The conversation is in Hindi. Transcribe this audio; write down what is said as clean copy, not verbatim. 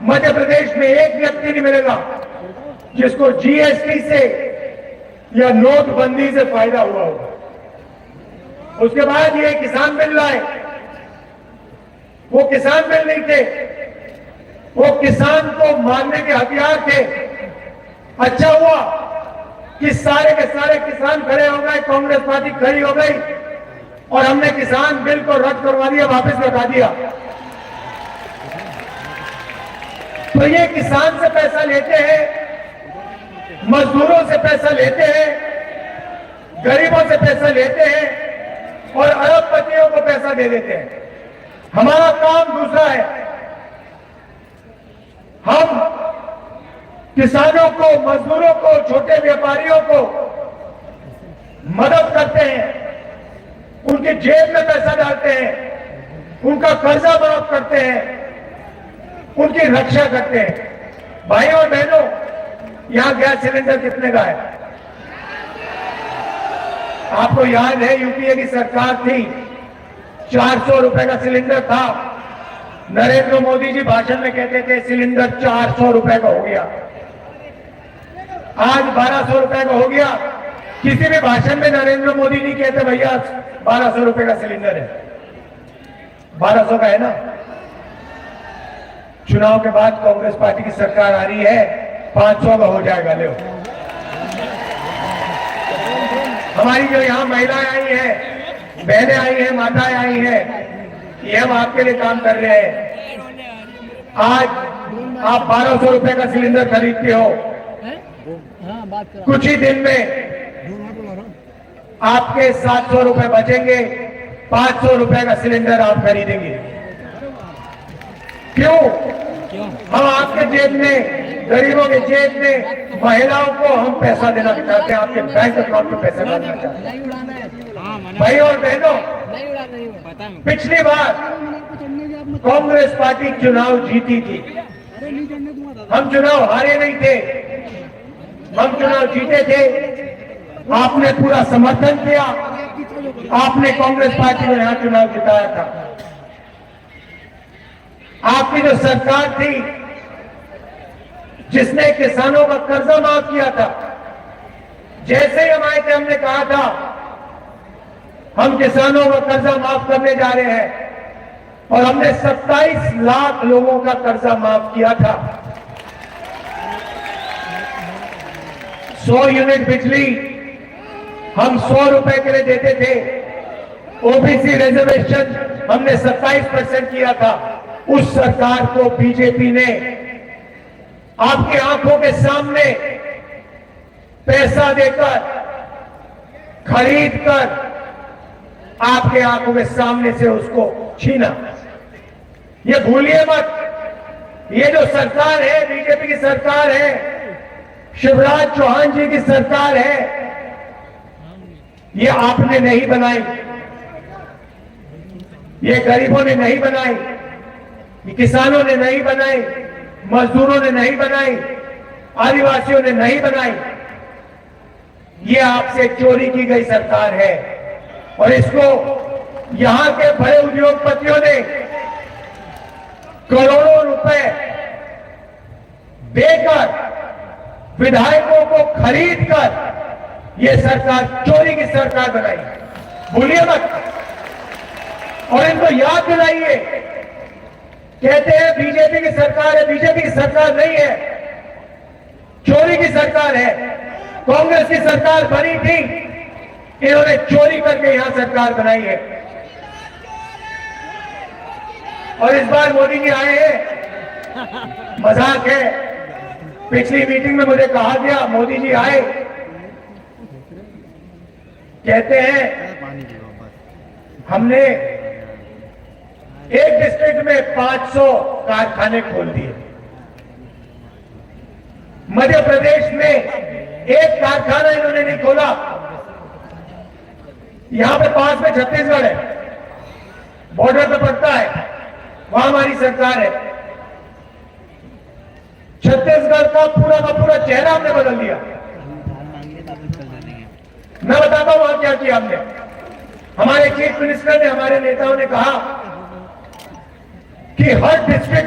मध्य प्रदेश में एक व्यक्ति नहीं मिलेगा जिसको जीएसटी से या नोटबंदी से फायदा हुआ होगा। उसके बाद ये किसान बिल लाए, वो किसान बिल नहीं थे, वो किसान को मारने के हथियार थे। अच्छा हुआ कि सारे के सारे किसान खड़े हो गए, कांग्रेस पार्टी खड़ी हो गई और हमने किसान बिल को रद्द करवा दिया, वापस लौटा दिया। तो ये किसान से पैसा लेते हैं, मजदूरों से पैसा लेते हैं, गरीबों से पैसा लेते हैं और अरबपतियों को पैसा दे देते हैं। हमारा काम दूसरा है। हम किसानों को, मजदूरों को, छोटे व्यापारियों को मदद करते हैं, उनके जेब में पैसा डालते हैं, उनका कर्जा माफ करते हैं, उनकी रक्षा करते हैं। भाइयों और बहनों, यहां गैस सिलेंडर कितने का है? आपको याद है यूपीए की सरकार थी, 400 रुपए का सिलेंडर था। नरेंद्र मोदी जी भाषण में कहते थे सिलेंडर 400 रुपए का हो गया, आज 1200 रुपए का हो गया। किसी भी भाषण में नरेंद्र मोदी नहीं कहते भैया 1200 रुपए का सिलेंडर है। 1200 का है ना। चुनाव के बाद कांग्रेस पार्टी की सरकार आ रही है, 500 का हो जाएगा। ले हमारी जो यहाँ महिलाएं आई हैं, बहनें आई हैं, माताएं आई हैं, ये हम आपके लिए काम कर रहे हैं। आज आप 1200 रुपए का सिलेंडर खरीदते हो, कुछ ही दिन में आपके 700 रुपए बचेंगे, 500 रुपए का सिलेंडर आप खरीदेंगे। क्यों? हम आपके जेब में, गरीबों के जेब में, महिलाओं को हम पैसा देना चाहते हैं, आपके बैंक अकाउंट में पैसा डालना चाहते हैं। भाई और बहनों, पिछली बार कांग्रेस पार्टी चुनाव जीती थी, हम चुनाव हारे नहीं थे, हम चुनाव जीते थे। आपने पूरा समर्थन किया, आपने कांग्रेस पार्टी को यहां चुनाव जिताया था। आपकी जो सरकार थी जिसने किसानों का कर्जा माफ किया था, जैसे ही हम आए थे हमने कहा था हम किसानों का कर्जा माफ करने जा रहे हैं और हमने 27 लाख लोगों का कर्जा माफ किया था। 100 यूनिट बिजली हम 100 रुपए के लिए देते थे। ओबीसी रिजर्वेशन हमने 27% किया था। उस सरकार को बीजेपी ने आपकी आंखों के सामने पैसा देकर, खरीदकर, आपके आंखों के सामने से उसको छीना। ये भूलिए मत, ये जो सरकार है, बीजेपी की सरकार है, शिवराज चौहान जी की सरकार है, ये आपने नहीं बनाई, ये गरीबों ने नहीं बनाई, ये किसानों ने नहीं बनाई, मजदूरों ने नहीं बनाई, आदिवासियों ने नहीं बनाई। ये आपसे चोरी की गई सरकार है और इसको यहां के बड़े उद्योगपतियों ने करोड़ों रुपए देकर, विधायकों को खरीदकर ये सरकार चोरी की सरकार बनाई। भूलिए मत और इनको याद दिलाइए। कहते हैं बीजेपी की सरकार है, बीजेपी की सरकार नहीं है, चोरी की सरकार है। कांग्रेस की सरकार बनी थी, इन्होंने चोरी करके यहां सरकार बनाई है। और इस बार मोदी जी आए हैं, मजाक है। पिछली मीटिंग में मुझे कहा गया मोदी जी आए, कहते हैं हमने एक डिस्ट्रिक्ट में 500 कारखाने खोल दिए। मध्य प्रदेश में एक कारखाना इन्होंने नहीं खोला। यहां पे पास में छत्तीसगढ़ है, बॉर्डर पे पड़ता है, वहां हमारी सरकार है। छत्तीसगढ़ का पूरा चेहरा हमने बदल दिया। मैं बताता हूं वहां क्या किया हमने। हमारे चीफ मिनिस्टर ने, हमारे नेताओं ने कहा कि हर डिस्ट्रिक्ट